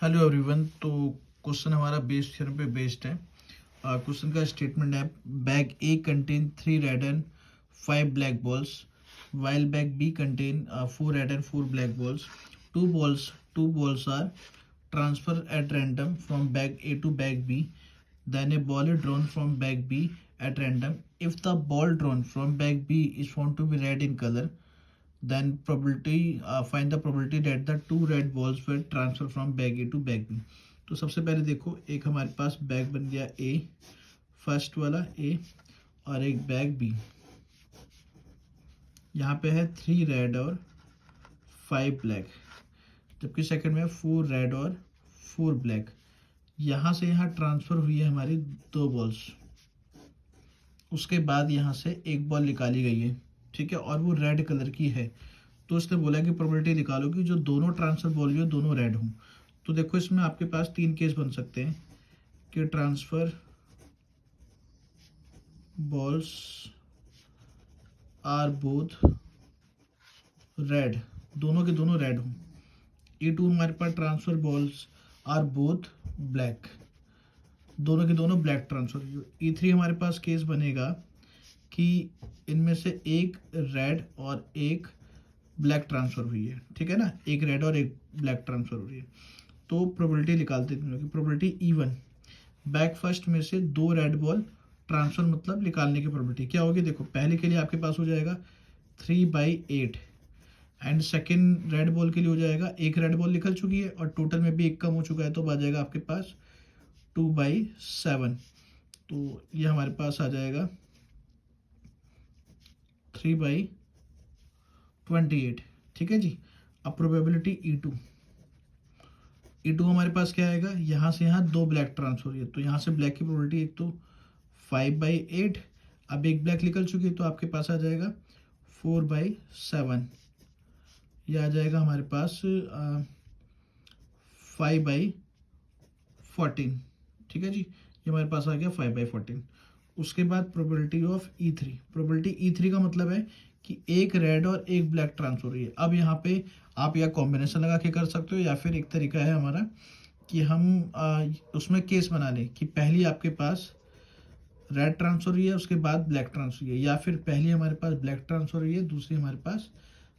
Hello everyone. तो question हमारा based theorem पे बेस्ड है। क्वेश्चन का स्टेटमेंट है, bag A contain 3 red and 5 black balls while bag B contain 4 red and 4 black balls. Two balls are transfer at random from bag A to bag B. Then a ball is drawn from bag B at random. If the ball drawn from bag B is found to be red in color, then find the probability that the two red balls were transferred from bag A to bag B. तो सबसे पहले देखो, एक हमारे पास bag बन गया ए, first वाला ए, और एक बैग बी। यहाँ पे है 3 रेड और 5 ब्लैक, जबकि सेकंड में 4 रेड और 4 ब्लैक। यहाँ से यहाँ ट्रांसफर हुई है हमारी 2 बॉल्स, उसके बाद यहाँ से एक बॉल निकाली गई है, ठीक है, और वो रेड कलर की है। तो उसने बोला कि प्रोबेबिलिटी निकालो कि जो दोनों ट्रांसफर बॉल हुई दोनों रेड हों। तो देखो, इसमें आपके पास 3 केस बन सकते हैं कि transfer balls are both red, दोनों के दोनों रेड हों। E2 हमारे पास transfer balls are both black, दोनों के दोनों ब्लैक ट्रांसफर। E3 हमारे पास केस बनेगा कि इनमें से एक रेड और एक ब्लैक ट्रांसफर हुई है, ठीक है ना, एक रेड और एक ब्लैक ट्रांसफर हुई है। तो प्रोबेबिलिटी निकालते हैं, प्रोबेबिलिटी E1, बैक फर्स्ट में से 2 रेड बॉल ट्रांसफर मतलब निकालने की प्रोबेबिलिटी क्या होगी। देखो, पहले के लिए आपके पास हो जाएगा 3/8 एंड सेकेंड रेड बॉल के लिए हो जाएगा, एक रेड बॉल निकल चुकी है और टोटल में भी एक कम हो चुका है, तो आ जाएगा आपके पास 2/7। तो ये हमारे पास आ जाएगा 3/28, ठीक है जी। अब प्रोबेबिलिटी E2 हमारे पास क्या आएगा, यहाँ से यहाँ 2 ब्लैक ट्रांसफर हुई है, तो यहाँ से ब्लैक की प्रोबेबिलिटी एक तो 5/8, अब एक ब्लैक निकल चुकी है, तो आपके पास आ जाएगा 4/7। यह आ जाएगा हमारे पास 5/14, ठीक है जी। ये हमारे पास आ गया 5/14। उसके बाद probability of E3, probability E3 का मतलब है कि एक रेड और एक ब्लैक ट्रांसफर हुई है। अब यहाँ पे आप या कॉम्बिनेशन लगा के कर सकते हो, या फिर एक तरीका है हमारा कि हम उसमें केस बना लें कि पहली आपके पास रेड ट्रांसफर हुई है, उसके बाद ब्लैक ट्रांसफर हुई है, या फिर पहली हमारे पास ब्लैक ट्रांसफर हुई है, दूसरी हमारे पास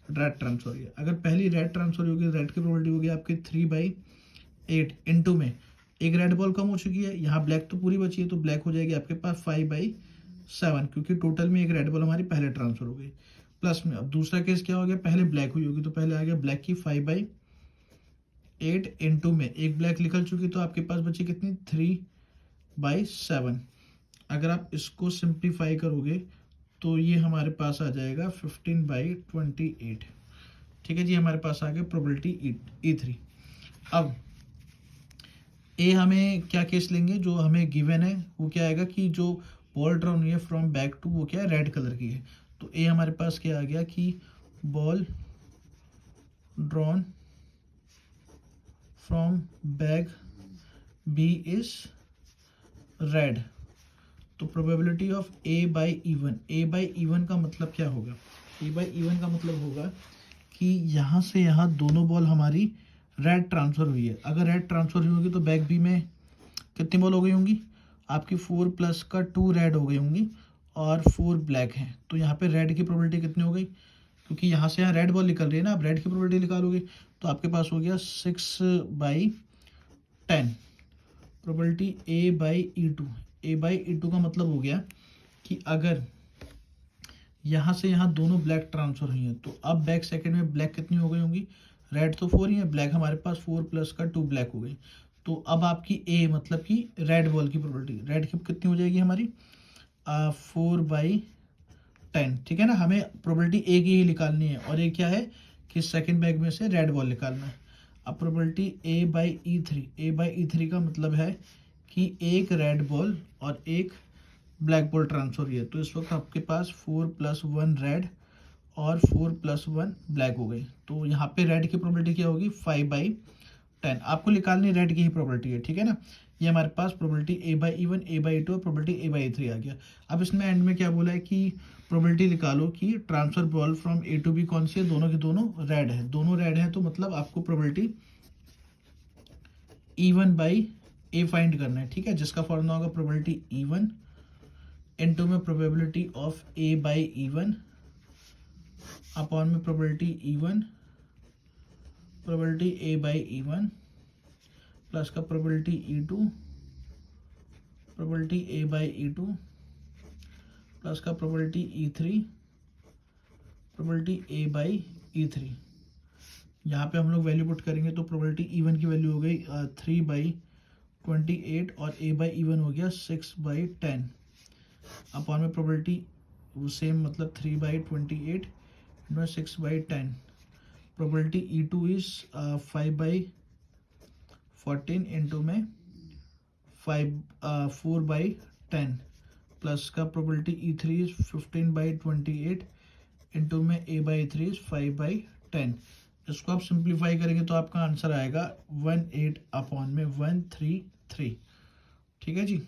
रेड ट्रांसफर हुई है। अगर पहली रेड ट्रांसफर होगी, रेड की प्रोबेबिलिटी होगी आपकी 3/8 इनटू में एक रेड बॉल कम हो चुकी है, यहाँ ब्लैक तो पूरी बची है, तो ब्लैक हो जाएगी आपके पास 5/7, क्योंकि टोटल में एक रेड बॉल हमारी पहले ट्रांसफर हो गई। प्लस में अब दूसरा केस क्या हो गया, पहले ब्लैक हुई होगी, तो पहले आ गया ब्लैक की 5/8 इनटू में एक ब्लैक निकल चुकी, तो आपके पास बची कितनी, 3/7। अगर आप इसको सिंप्लीफाई करोगे तो ये हमारे पास आ जाएगा 15/28, ठीक है जी। हमारे पास आ गया प्रोबेबिलिटी E3। अब ए हमें क्या केस लेंगे, जो हमें गिवन है वो क्या आएगा कि जो बॉल ड्रॉन हुई है फ्रॉम बैक टू, वो क्या है, रेड कलर की है। तो ए हमारे पास क्या आ गया कि ball drawn from bag B is red. तो प्रोबेबिलिटी ऑफ A/E1 का मतलब क्या होगा, A/E1 का मतलब होगा कि यहाँ से यहाँ दोनों बॉल हमारी रेड ट्रांसफर हुई है। अगर रेड ट्रांसफर हुई होगी तो बैग बी में कितनी बॉल हो गई होंगी आपकी, 4 प्लस का 2 रेड हो गई होंगी और 4 ब्लैक हैं। तो यहाँ पे रेड की प्रोबेबिलिटी कितनी हो गई, क्योंकि यहाँ से यहाँ रेड बॉल निकल रही है ना, आप रेड की प्रोबेबिलिटी निकालोगे तो आपके पास हो गया 6/10। प्रोबेबिलिटी A/E2 का मतलब हो गया कि अगर यहाँ से यहाँ दोनों ब्लैक ट्रांसफर हुई हैं, तो अब बैक सेकंड में ब्लैक कितनी हो गई होंगी, रेड तो 4 ही है, ब्लैक हमारे पास 4 प्लस का 2 ब्लैक हो गई। तो अब आपकी ए मतलब कि रेड बॉल की प्रोबेबिलिटी, रेड की कितनी हो जाएगी हमारी 4/10, ठीक है ना। हमें प्रोबेबिलिटी ए की ही निकालनी है, और ये क्या है कि सेकंड बैग में से रेड बॉल निकालना है। अब प्रोबेबिलिटी A/E3 का मतलब है कि एक रेड बॉल और एक ब्लैक बॉल ट्रांसफर हुई है। तो इस वक्त आपके पास 4 + 1 रेड और 4 + 1 ब्लैक हो गई। तो यहाँ पे रेड की प्रोबेबिलिटी क्या होगी, 5/10। आपको निकालनी रेड की ही प्रोबेबिलिटी है, ठीक है ना। ये हमारे पास प्रोबेबिलिटी A/E1, A/E2 और प्रोबेबिलिटी A/E3 आ गया। अब इसमें एंड में क्या बोला है कि प्रोबेबिलिटी निकालो कि transfer ball from A to B कौन सी है, दोनों की दोनों रेड है, दोनों रेड है, तो मतलब आपको probability E1 by A find करना है, ठीक है, जिसका फॉर्मूला होगा प्रोबेबिलिटी E1 इनटू में probability of a by E1 upon में probability E1 probability a by E1 plus का probability E2 probability a by E2 plus का probability E3 probability a by E3। यहाँ पे हम लोग वैल्यू पुट करेंगे तो प्रोबेबिलिटी E1 की वैल्यू हो गई 3/28 और ए बाई E1 हो गया 6/10 अपॉन में प्रोबेबिलिटी सेम मतलब 3/28 into 6/10 probability E2 is 5/14 into में 4/10 प्लस का प्रोबेबिलिटी E3 इज 15/28 इंटू में ए बाई 3 इज 5/10। इसको आप सिंप्लीफाई करेंगे तो आपका आंसर आएगा 18 अपॉन में 133। ठीक है जी।